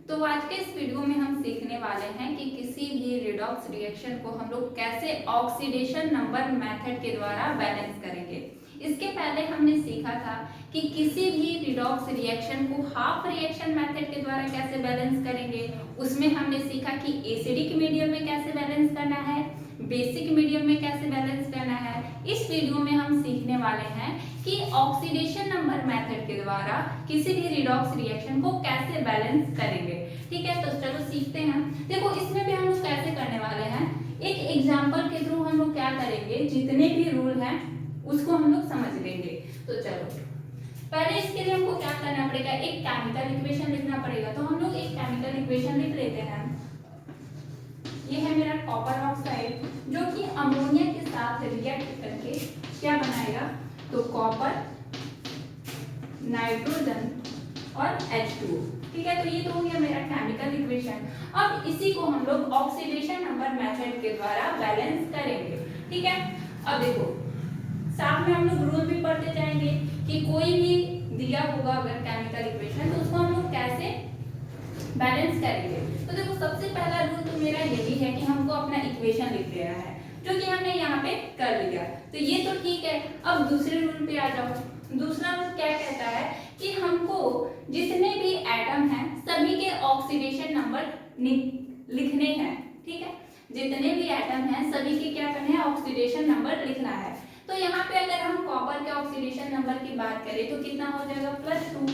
तो आज के इस वीडियो में हम सीखने वाले हैं कि किसी भी रिडॉक्स रिएक्शन को हम लोग कैसे ऑक्सीडेशन नंबर मेथड के द्वारा बैलेंस करेंगे। इसके पहले हमने सीखा था कि किसी भी रिडॉक्स रिएक्शन को हाफ रिएक्शन मेथड के द्वारा कैसे बैलेंस करेंगे। उसमें हमने सीखा कि एसिडिक मीडियम में कैसे बैलेंस करना है, बेसिक मीडियम में कैसे बैलेंस करना है। इस वीडियो में हम सीखने वाले हैं कि ऑक्सीडेशन नंबर मेथड के द्वारा किसी भी रिडॉक्स रिएक्शन को कैसे बैलेंस करेंगे। ठीक है, तो चलो सीखते हैं। देखो इसमें भी हम लोग कैसे करने वाले हैं, एक एग्जांपल के थ्रू हम लोग क्या करेंगे, जितने भी रूल हैं उसको हम लोग समझ लेंगे। तो चलो पहले इसके लिए हमको क्या करना पड़ेगा, एक केमिकल इक्वेशन लिखना पड़ेगा। तो हम लोग एक केमिकल इक्वेशन लिख लेते हैं। ये है मेरा कॉपर ऑक्साइड जो कि अमोनिया के साथ रिएक्ट करके क्या बनाएगा, तो कॉपर, नाइट्रोजन और H2O। ठीक है, तो ये तो हो गया मेरा केमिकल इक्वेशन। अब इसी को हम लोग ऑक्सीडेशन नंबर मेथड के द्वारा बैलेंस करेंगे। ठीक है, अब देखो साथ में हम लोग रूल भी पढ़ते जाएंगे कि कोई भी दिया होगा अगर केमिकल इक्वेशन तो उसको हम लोग कैसे बैलेंस करेंगे। तो देखो सबसे पहला रूल तो मेरा यही है कि हमको अपना इक्वेशन लिख लेना है, जो कि हमने यहाँ पे कर लिया। तो ये तो ठीक है। अब दूसरे रूल पे आ जाओ। दूसरा रूल क्या कहता है कि हमको जितने भी एटम हैं सभी के ऑक्सीडेशन नंबर लिखने हैं। ठीक है, जितने भी एटम हैं सभी के क्या करना है, ऑक्सीडेशन नंबर लिखना है। तो यहाँ पे अगर हम कॉपर के ऑक्सीडेशन नंबर की बात करें तो कितना हो जाएगा, +2।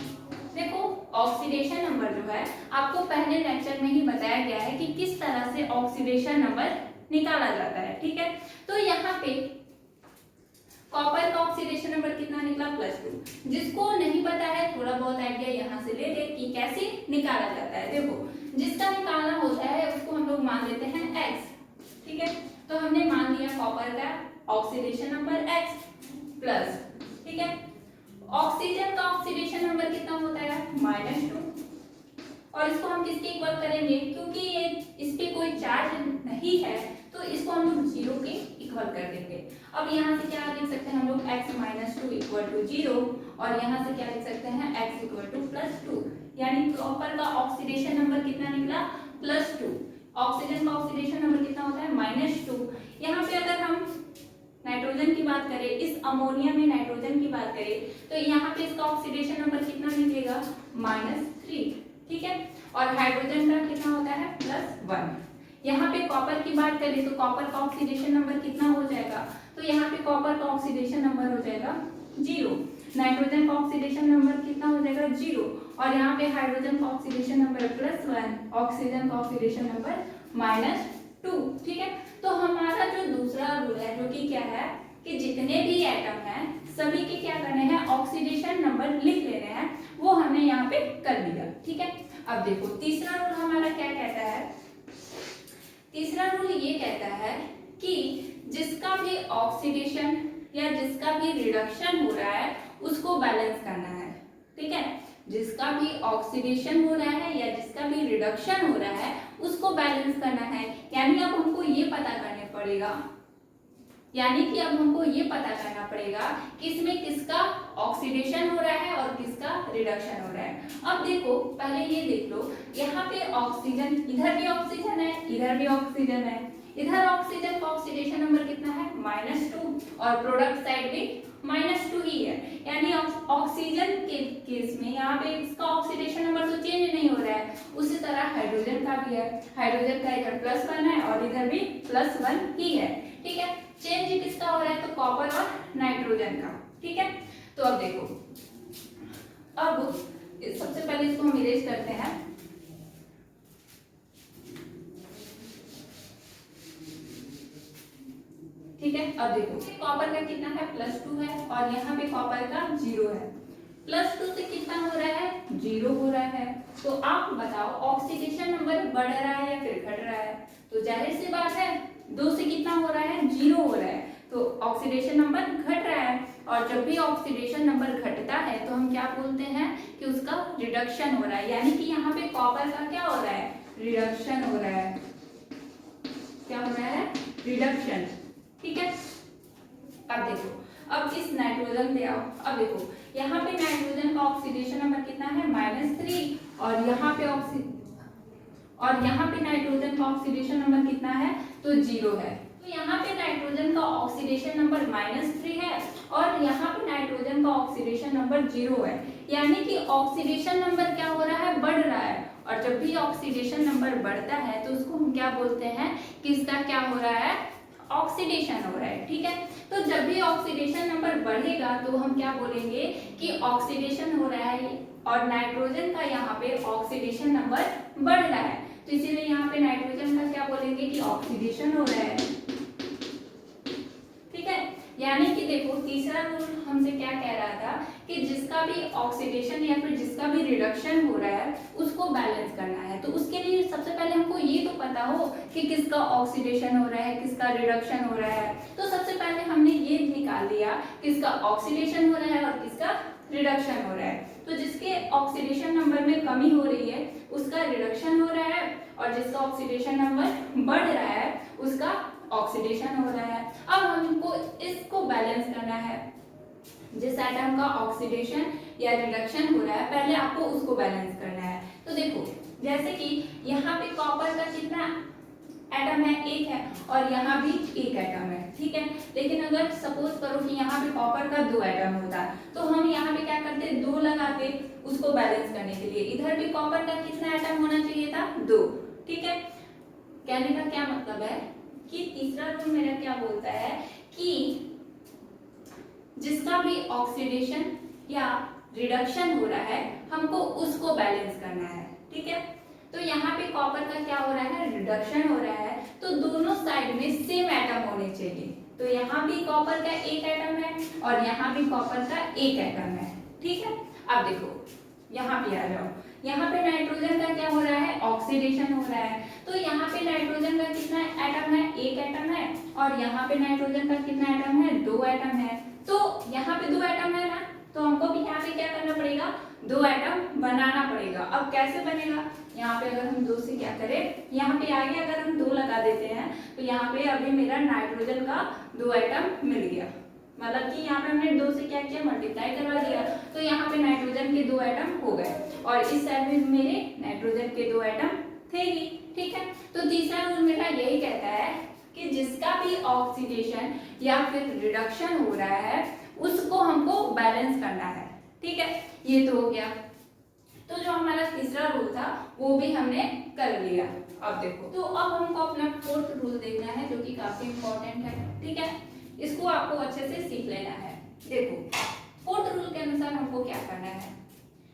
देखो ऑक्सीडेशन नंबर जो है आपको पहले लेक्चर में ही बताया गया है कि किस तरह से ऑक्सीडेशन नंबर निकाला जाता है। ठीक है, तो यहाँ पे कॉपर का ऑक्सीडेशन नंबर कितना निकला, +2। जिसको नहीं पता है थोड़ा बहुत आइडिया यहाँ से ले ले कि कैसे निकाला जाता है। देखो जिसका निकालना होता है उसको हम लोग मान लेते हैं x। ठीक है, तो हमने मान लिया कॉपर का ऑक्सीडेशन नंबर x प्लस, ठीक है, ऑक्सीजन का ऑक्सीडेशन नंबर कितना होता है, -2। और इसको हम किसके इक्वल करेंगे, क्योंकि ये इस पे कोई चार्ज नहीं है तो इसको हम लोग 0 के इक्वल कर देंगे। अब यहाँ से क्या लिख सकते हैं हम लोग, x - 2 = 0। और यहाँ से क्या लिख सकते हैं, x = +2। यानी कॉपर का ऑक्सीडेशन नंबर कितना निकला, +2। ऑक्सीजन का ऑक्सीडेशन नंबर कितना होता है, -2। यहाँ पे अगर हम नाइट्रोजन की बात करें, इस अमोनिया में नाइट्रोजन की बात करें तो यहाँ पे इसका ऑक्सीडेशन नंबर कितना निकलेगा, -3। ठीक है, और हाइड्रोजन का कितना होता है, +1। यहाँ पे कॉपर की बात करें तो कॉपर का ऑक्सीडेशन नंबर कितना हो जाएगा, तो यहाँ पे कॉपर का ऑक्सीडेशन नंबर हो जाएगा 0। नाइट्रोजन का ऑक्सीडेशन नंबर कितना हो जाएगा, 0। और यहाँ पे हाइड्रोजन का ऑक्सीडेशन नंबर +1, ऑक्सीजन का ऑक्सीडेशन नंबर -2। ठीक है, तो हमारा जो दूसरा रूल है जो कि क्या है कि जितने भी एटम हैं सभी के क्या करने हैं, ऑक्सीडेशन नंबर लिख लेने हैं। वो हमने यहाँ पे कर लिया। ठीक है, अब देखो तीसरा रूल हमारा क्या कहता है, तीसरा रूल ये कहता है कि जिसका भी ऑक्सीडेशन या जिसका भी रिडक्शन हो रहा है उसको बैलेंस करना है। ठीक है, जिसका भी ऑक्सीडेशन हो रहा है या जिसका भी रिडक्शन हो रहा है उसको बैलेंस करना है। यानी अब हमको ये पता करना पड़ेगा, यानी कि अब हमको ये पता करना पड़ेगा कि इसमें किसका ऑक्सीडेशन हो रहा है और किसका रिडक्शन हो रहा है। अब देखो पहले ये देख लो, यहाँ पे ऑक्सीजन, इधर भी ऑक्सीजन है, इधर भी ऑक्सीजन है। इधर ऑक्सीजन का ऑक्सीडेशन नंबर कितना है, -2। और प्रोडक्ट साइड भी -2 ही है। यानी ऑक्सीजन के केस में यहाँ पे इसका ऑक्सीडेशन नंबर तो चेंज नहीं हो रहा है। उसी तरह हाइड्रोजन का भी है, हाइड्रोजन का इधर +1 है और इधर भी +1 ही है। ठीक है, चेंज किसका हो रहा है, तो कॉपर और नाइट्रोजन का। ठीक है, तो अब देखो, अब सबसे पहले इसको हम इरेज करते हैं। ठीक है, अब देखो कॉपर का कितना है, +2 है और यहाँ पे कॉपर का 0 है। +2 से कितना हो रहा है, 0 हो रहा है। तो आप बताओ ऑक्सीडेशन नंबर बढ़ रहा है या फिर घट रहा है, तो जाहिर सी बात है 2 से कितना हो रहा है, 0 हो रहा है, तो ऑक्सीडेशन नंबर घट रहा है। और जब भी ऑक्सीडेशन नंबर घटता है तो हम क्या बोलते हैं कि उसका रिडक्शन हो रहा है। यानी कि यहाँ पे कॉपर का क्या हो रहा है, रिडक्शन हो रहा है। क्या हो रहा है, रिडक्शन। ठीक है, अब देखो, अब इस नाइट्रोजन पे आओ। अब देखो यहाँ पे नाइट्रोजन का ऑक्सीडेशन नंबर कितना है, -3। और यहाँ पे और यहाँ पे नाइट्रोजन का ऑक्सीडेशन नंबर कितना है, तो 0 है। तो यहाँ पे नाइट्रोजन का ऑक्सीडेशन नंबर -3 है और यहाँ पे नाइट्रोजन का ऑक्सीडेशन नंबर 0 है, यानी कि ऑक्सीडेशन नंबर क्या हो रहा है, बढ़ रहा है। और जब भी ऑक्सीडेशन नंबर बढ़ता है तो उसको हम क्या बोलते हैं कि इसका क्या हो रहा है, ऑक्सीडेशन हो रहा है। ठीक है, तो जब भी ऑक्सीडेशन नंबर बढ़ेगा तो हम क्या बोलेंगे कि ऑक्सीडेशन हो रहा है और नाइट्रोजन का यहाँ पे ऑक्सीडेशन नंबर बढ़ रहा है, तो इसीलिए यहाँ पे नाइट्रोजन का क्या बोलेंगे कि ऑक्सीडेशन हो रहा है। ठीक है, यानी कि देखो तीसरा रूल हमसे क्या कह रहा था कि जिसका भी ऑक्सीडेशन या फिर जिसका भी रिडक्शन हो रहा है उसको बैलेंस करना है। तो उसके लिए सबसे पहले हमको ये तो पता हो कि किसका ऑक्सीडेशन हो रहा है, किसका रिडक्शन हो रहा है। तो सबसे पहले हमने ये निकाल लिया किसका ऑक्सीडेशन हो रहा है और किसका रिडक्शन हो रहा है। तो जिसके ऑक्सीडेशन नंबर में कमी हो रही है उसका रिडक्शन हो रहा है और जिसका ऑक्सीडेशन नंबर बढ़ रहा है उसका ऑक्सीडेशन हो रहा है। अब हमको इसको बैलेंस करना है, जिस एटम का ऑक्सीडेशन या रिडक्शन हो रहा है पहले आपको उसको बैलेंस करना है। तो देखो जैसे कि यहाँ पे कॉपर का कितना एटम है, 1 है और यहाँ भी 1 एटम है। ठीक है, लेकिन अगर सपोज करो कि यहाँ पे कॉपर का 2 एटम होता तो हम यहाँ पे क्या करते, 2 लगाते उसको बैलेंस करने के लिए। इधर भी कॉपर का कितना एटम होना चाहिए था, 2। ठीक है, कहने का क्या मतलब है कि तीसरा रूल मेरा क्या बोलता है कि जिसका भी ऑक्सीडेशन या रिडक्शन हो रहा है हमको उसको बैलेंस करना है। ठीक है, तो यहाँ पे कॉपर का क्या हो रहा है, रिडक्शन हो रहा है, तो दोनों साइड में सेम एटम होने चाहिए। तो यहाँ भी कॉपर का 1 एटम है और यहाँ भी कॉपर का 1 एटम है। ठीक है, अब देखो यहाँ पे आ जाओ, यहाँ पे नाइट्रोजन का क्या हो रहा है, ऑक्सीडेशन हो रहा है। तो यहाँ पे नाइट्रोजन का कितना एटम है, 1 एटम है और यहाँ पे नाइट्रोजन का कितना एटम है, 2 एटम है। तो यहाँ पे 2 एटम है ना, तो हमको भी यहाँ पे क्या करना पड़ेगा, 2 एटम बनाना पड़ेगा। अब कैसे बनेगा, यहाँ पे अगर हम 2 से क्या करें, यहाँ पे आगे अगर हम 2 लगा देते हैं तो यहाँ पे अभी मेरा नाइट्रोजन का 2 एटम मिल गया, मतलब कि यहाँ पे हमने 2 से क्या किया, मल्टीप्लाई करवा दिया, तो यहाँ पे नाइट्रोजन के 2 एटम हो गए और इस साइड में मेरे नाइट्रोजन के 2 एटम थे ही। ठीक है, तो तीसरा रूल मेरा यही कहता है कि जिसका भी ऑक्सीडेशन या फिर रिडक्शन हो रहा है उसको हमको बैलेंस करना है। ठीक है, ये तो हो गया। तो जो हमारा तीसरा रूल था वो भी हमने कर लिया। अब देखो, तो अब हमको अपना फोर्थ रूल देखना है जो कि काफी इंपॉर्टेंट है। ठीक है, इसको आपको अच्छे से सीख लेना है। देखो फोर्थ रूल के अनुसार हमको क्या करना है।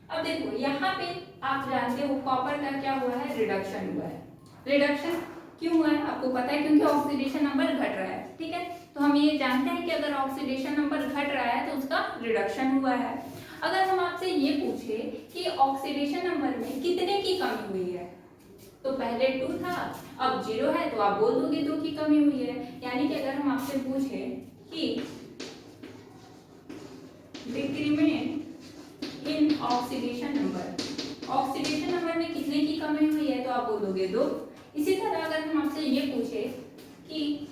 अब देखो यहाँ पे आप जानते हो कॉपर का क्या हुआ है, रिडक्शन हुआ है। रिडक्शन क्यों हुआ है आपको पता है, क्योंकि ऑक्सीडेशन नंबर घट रहा है। ठीक है, तो हम ये जानते हैं कि अगर ऑक्सीडेशन नंबर घट रहा है तो उसका रिडक्शन हुआ है। अगर हम आपसे ये पूछे कि ऑक्सीडेशन नंबर में कितने की कमी हुई है, तो पहले 2 था अब 0 है, तो आप बोल दोगे 2 की कमी हुई है। यानी कि अगर हम आपसे पूछे कि decrement in oxidation number, oxidation number में कितने की कमी हुई है, तो आप बोलोगे 2। इसी तरह अगर हम आपसे ये पूछे कि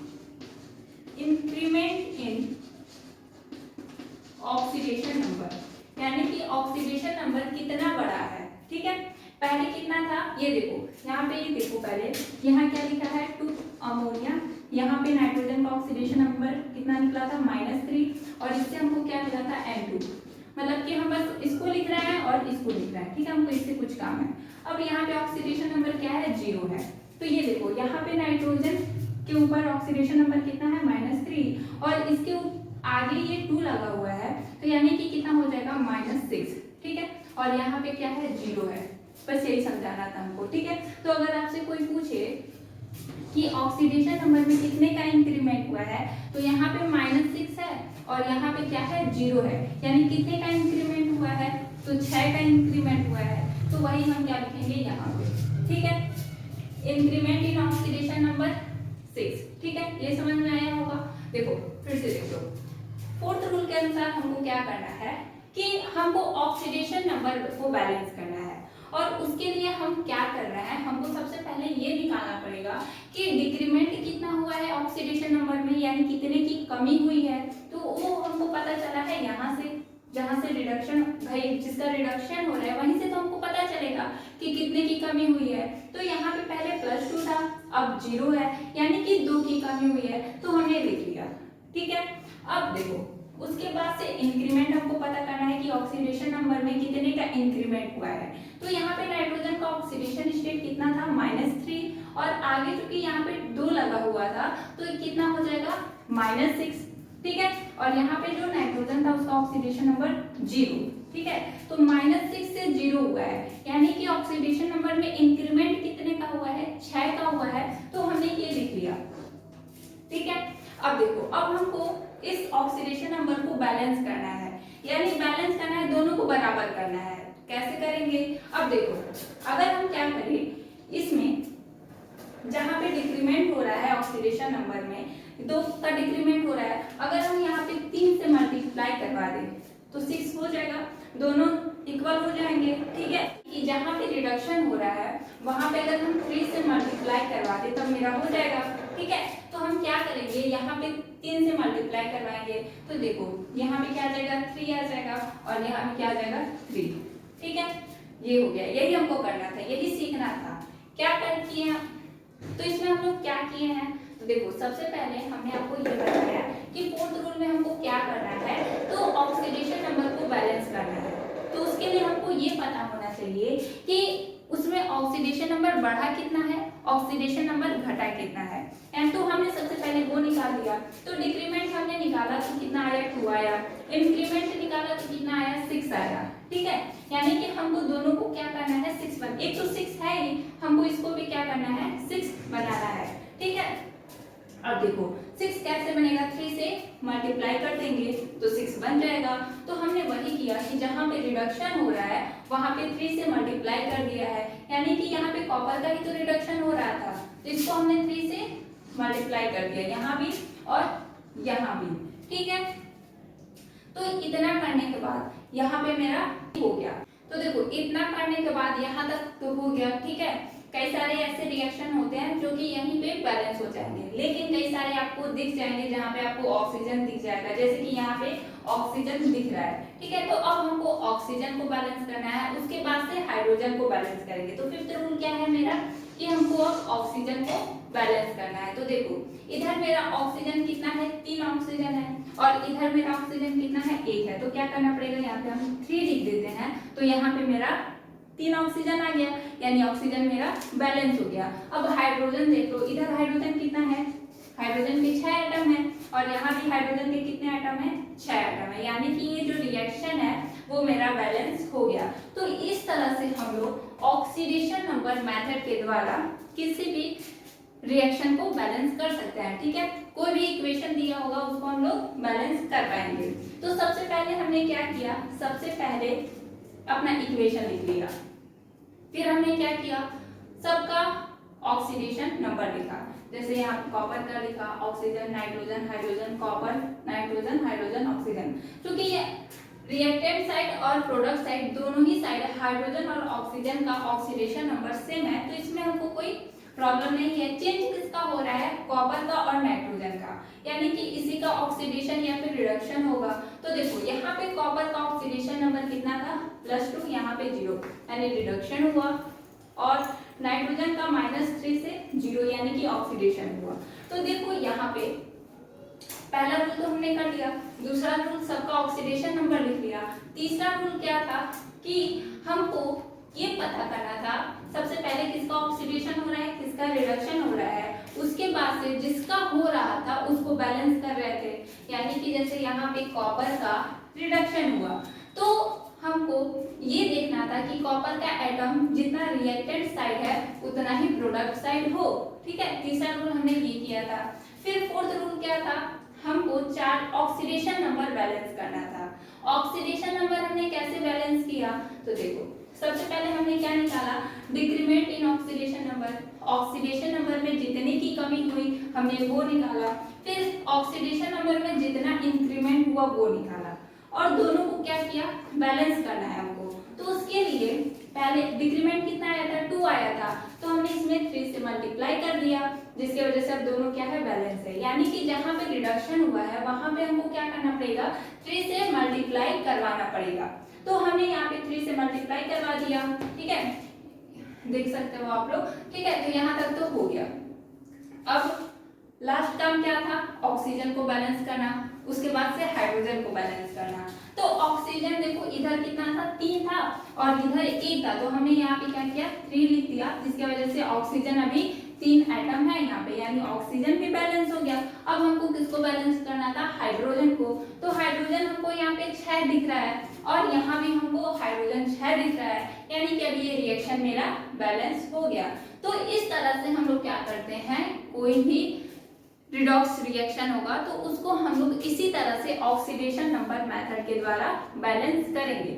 इंक्रीमेंट इन ऑक्सीडेशन नंबर, यानी कि ऑक्सीडेशन नंबर कितना बड़ा है। ठीक है, पहले कितना था ये देखो, यहाँ पे ये देखो, पहले यहाँ क्या लिखा है, 2 अमोनिया, यहाँ पे नाइट्रोजन का ऑक्सीडेशन नंबर कितना निकला था, -3 और इससे हमको क्या मिला था, N2। मतलब कि हम बस इसको लिख रहे हैं और इसको लिख रहे हैं। ठीक है, हमको इससे कुछ काम है। अब यहाँ पे ऑक्सीडेशन नंबर क्या है, 0 है। तो ये देखो यहाँ पे नाइट्रोजन के ऊपर ऑक्सीडेशन नंबर कितना है, -3 और इसके आगे ये 2 लगा हुआ है, तो यानी कि कितना हो जाएगा, -6। ठीक है, और यहाँ पे क्या है, 0 है। बस यही समझाना था हमको। ठीक है, तो अगर आपसे कोई पूछे कि ऑक्सीडेशन नंबर में कितने का इंक्रीमेंट हुआ है, तो यहाँ पे -6 है और यहाँ पे क्या है, 0 है, यानी कितने का इंक्रीमेंट हुआ है, तो 6 का इंक्रीमेंट हुआ है। तो वही हम क्या लिखेंगे यहाँ पे। ठीक है, इंक्रीमेंट इन ऑक्सीडेशन नंबर 6। ठीक है, ये समझ में आया होगा। देखो फिर से देखो, फोर्थ रूल के अनुसार हमको क्या करना है कि हमको ऑक्सीडेशन नंबर को बैलेंस करना है और उसके लिए हम क्या कर रहे हैं, हमको सबसे पहले ये निकालना पड़ेगा कि डिक्रीमेंट कितना हुआ है ऑक्सीडेशन नंबर में, यानी कितने की कमी हुई है। तो वो हमको पता चला है यहाँ से, जहां से रिडक्शन भाई जिसका रिडक्शन हो रहा है वहीं से तो हमको पता चलेगा कि कितने की कमी हुई है। तो यहाँ पे पहले +2 था, अब 0 है, यानी कि 2 की कमी हुई है, तो हमने लिख लिया। ठीक है, अब देखो उसके बाद से इंक्रीमेंट हमको पता करना है कि ऑक्सीडेशन नंबर में कितने का इंक्रीमेंट हुआ है। तो यहाँ पे नाइट्रोजन का ऑक्सीडेशन स्टेट कितना था, -3, और आगे चूंकि यहाँ पे 2 लगा हुआ था तो कितना हो जाएगा, -6। ठीक है, और यहाँ पे जो नाइट्रोजन था उसका ऑक्सीडेशन नंबर 0। ठीक है, तो -6 से 0 हुआ है, यानी कि ऑक्सीडेशन नंबर में इंक्रीमेंट कितने का हुआ है, 6 का हुआ है, तो हमने ये लिख लिया। ठीक है, अब देखो अब हमको इस ऑक्सीडेशन नंबर को बैलेंस करना है, यानी बैलेंस करना है, दोनों को बराबर करना है। कैसे करेंगे, अब देखो अगर हम क्या करें, इसमें जहां पे डिक्रीमेंट हो रहा है ऑक्सीडेशन नंबर में 2 का डिक्रीमेंट हो रहा है, अगर हम यहाँ पे 3 से मल्टीप्लाई करवा दें तो 6 हो जाएगा, दोनों इक्वल हो जाएंगे। ठीक है, कि जहां पे रिडक्शन हो रहा है वहां पे अगर हम 3 से मल्टीप्लाई करवा दें तब मेरा हो जाएगा। ठीक है, तो हम क्या करेंगे, यहाँ पे 3 से मल्टीप्लाई करवाएंगे तो देखो यहाँ पे क्या आ जाएगा, 3 आ जाएगा, और यहाँ पे क्या आ जाएगा, 3। ठीक है, ये हो गया, यही हमको करना था, यही सीखना था। क्या कर किए हैं, तो इसमें हम लोग क्या किए हैं, तो देखो सबसे पहले हमने आपको ये बताया कि 4th रूल में हमको क्या करना है, तो ऑक्सीडेशन नंबर को बैलेंस करना है। तो उसके लिए हमको ये पता होना चाहिए कि उसमें ऑक्सीडेशन नंबर बढ़ा कितना है, ऑक्सीडेशन नंबर घटा कितना है। एंड तो हमने सबसे पहले वो निकाल लिया, तो डिक्रीमेंट हमने निकाला तो कितना आया, 2 आया, इंक्रीमेंट निकाला तो कितना आया, 6 आया। ठीक है, यानी कि हमको दोनों को क्या करना है, 6 बन, एक तो 6 है ही, हमको इसको भी क्या करना है, 6 बनाना है। ठीक है, अब देखो 6 कैसे बनेगा, 3 से मल्टीप्लाई कर देंगे तो 6 बन जाएगा। तो हमने वही किया कि जहां पे रिडक्शन हो रहा है वहां पे 3 से मल्टीप्लाई कर दिया है, यानी कि यहाँ पे कॉपर का ही तो रिडक्शन हो रहा था, तो इसको हमने 3 से मल्टीप्लाई कर दिया, यहाँ भी और यहाँ भी। ठीक है, तो इतना करने के बाद यहाँ पे मेरा हो गया। तो देखो इतना करने के बाद यहाँ तक तो हो गया। ठीक है, कई सारे ऐसे रिएक्शन होते हैं जो कि यहीं पे बैलेंस हो जाएंगे, लेकिन कई सारे आपको दिख जाएंगे जहाँ पे आपको ऑक्सीजन दिख जाएगा, जैसे कि यहाँ पे ऑक्सीजन दिख रहा है। ठीक है, तो अब हमको ऑक्सीजन को बैलेंस करना है, उसके बाद से हाइड्रोजन को बैलेंस करेंगे। तो 5th रूल क्या है मेरा, कि हमको अब ऑक्सीजन को बैलेंस करना है। तो देखो इधर मेरा ऑक्सीजन कितना है, 3 ऑक्सीजन है, और इधर मेरा ऑक्सीजन कितना है, 1 है। तो क्या करना पड़ेगा, यहाँ पे हम 3 लिख देते हैं, तो यहाँ पे मेरा 3 ऑक्सीजन आ गया, यानी ऑक्सीजन मेरा बैलेंस हो गया। अब हाइड्रोजन देख लो, इधर हाइड्रोजन कितना है, हाइड्रोजन के 6 एटम है, और यहाँ भी हाइड्रोजन के कितने एटम है, 6 एटम है, यानी कि ये जो रिएक्शन है वो मेरा बैलेंस हो गया। तो इस तरह से हम लोग ऑक्सीडेशन नंबर मेथड के द्वारा किसी भी रिएक्शन को बैलेंस कर सकते हैं। ठीक है, कोई भी इक्वेशन दिया होगा उसको हम लोग बैलेंस कर पाएंगे। तो सबसे पहले हमने क्या किया, सबसे पहले अपना इक्वेशन लिख लिया, फिर हमने क्या किया, सबका ऑक्सीडेशन नंबर लिखा, जैसे यहाँ कॉपर का लिखा, oxygen, nitrogen, hydrogen, copper, nitrogen, hydrogen, oxygen. क्योंकि ये रिएक्टेंट साइड और प्रोडक्ट साइड दोनों ही साइड हाइड्रोजन और ऑक्सीजन का ऑक्सीडेशन नंबर सेम है, तो इसमें हमको कोई प्रॉब्लम नहीं है। चेंज किसका हो रहा है, कॉपर का और नाइट्रोजन का, यानी कि इसी का ऑक्सीडेशन या फिर रिडक्शन होगा। तो देखो यहाँ पे कॉपर का ऑक्सीडेशन नंबर कितना था, +2, यहाँ पे 0, यानी रिडक्शन हुआ, और नाइट्रोजन का -3 से 0, यानी कि ऑक्सीडेशन हुआ। तो देखो यहाँ पे पहला रूल तो हमने कर लिया, दूसरा रूल सबका ऑक्सीडेशन नंबर लिख लिया, तीसरा रूल क्या था कि हमको ये पता करना था सबसे पहले किसका ऑक्सीडेशन हो रहा है, किसका रिडक्शन हो रहा है, उसके बाद से जिसका हो रहा था उसको बैलेंस कर रहे थे, यानी कि जैसे यहाँ पे कॉपर का रिडक्शन हुआ तो हमको ये देखना था कि कॉपर का एटम जितना रिएक्टेंट साइड है उतना ही प्रोडक्ट साइड हो। ठीक है, तीसरा रूल हमने ये किया था। फिर 4th रूल क्या था, हमको 4 ऑक्सीडेशन नंबर बैलेंस करना था। ऑक्सीडेशन नंबर हमने कैसे बैलेंस किया, तो देखो सबसे पहले हमने क्या निकाला, decrement in oxidation number, oxidation number में जितने की कमी हुई हमने वो निकाला, फिर ऑक्सीडेशन नंबर में जितना इंक्रीमेंट हुआ वो निकाला, और दोनों को क्या किया, बैलेंस करना है हमको। तो उसके लिए पहले डिक्रीमेंट कितना आया था, 2 आया था, तो हम हमने इसमें 3 से मल्टीप्लाई कर दिया, जिसकी वजह से अब दोनों क्या है, बैलेंस है। यानी कि जहां पे रिडक्शन हुआ है वहां पे हमको क्या करना पड़ेगा, 3 से मल्टीप्लाई करवाना पड़ेगा। तो हमने यहाँ पे 3 से मल्टीप्लाई करवा दिया, ठीक है, देख सकते हो आप लोग, ठीक है। तो यहाँ तक तो हो गया। अब लास्ट काम क्या था, ऑक्सीजन को बैलेंस करना, उसके बाद से हाइड्रोजन को बैलेंस करना। तो ऑक्सीजन देखो इधर कितना था, 3 था और इधर 1 था, तो हमने यहाँ पे क्या किया, 3 लिख दिया, जिसकी वजह से ऑक्सीजन अभी 3 एटम है यहाँ पे, यानी ऑक्सीजन भी बैलेंस हो गया। अब हमको किसको बैलेंस करना था, हाइड्रोजन को। तो हाइड्रोजन हमको यहाँ पे 6 दिख रहा है और यहाँ भी हमको हाइड्रोजन 6 दिख रहा है, यानी कि अभी ये रिएक्शन मेरा बैलेंस हो गया। तो इस तरह से हम लोग क्या करते हैं, कोई भी रिडॉक्स रिएक्शन होगा तो उसको हम लोग इसी तरह से ऑक्सीडेशन नंबर मेथड के द्वारा बैलेंस करेंगे।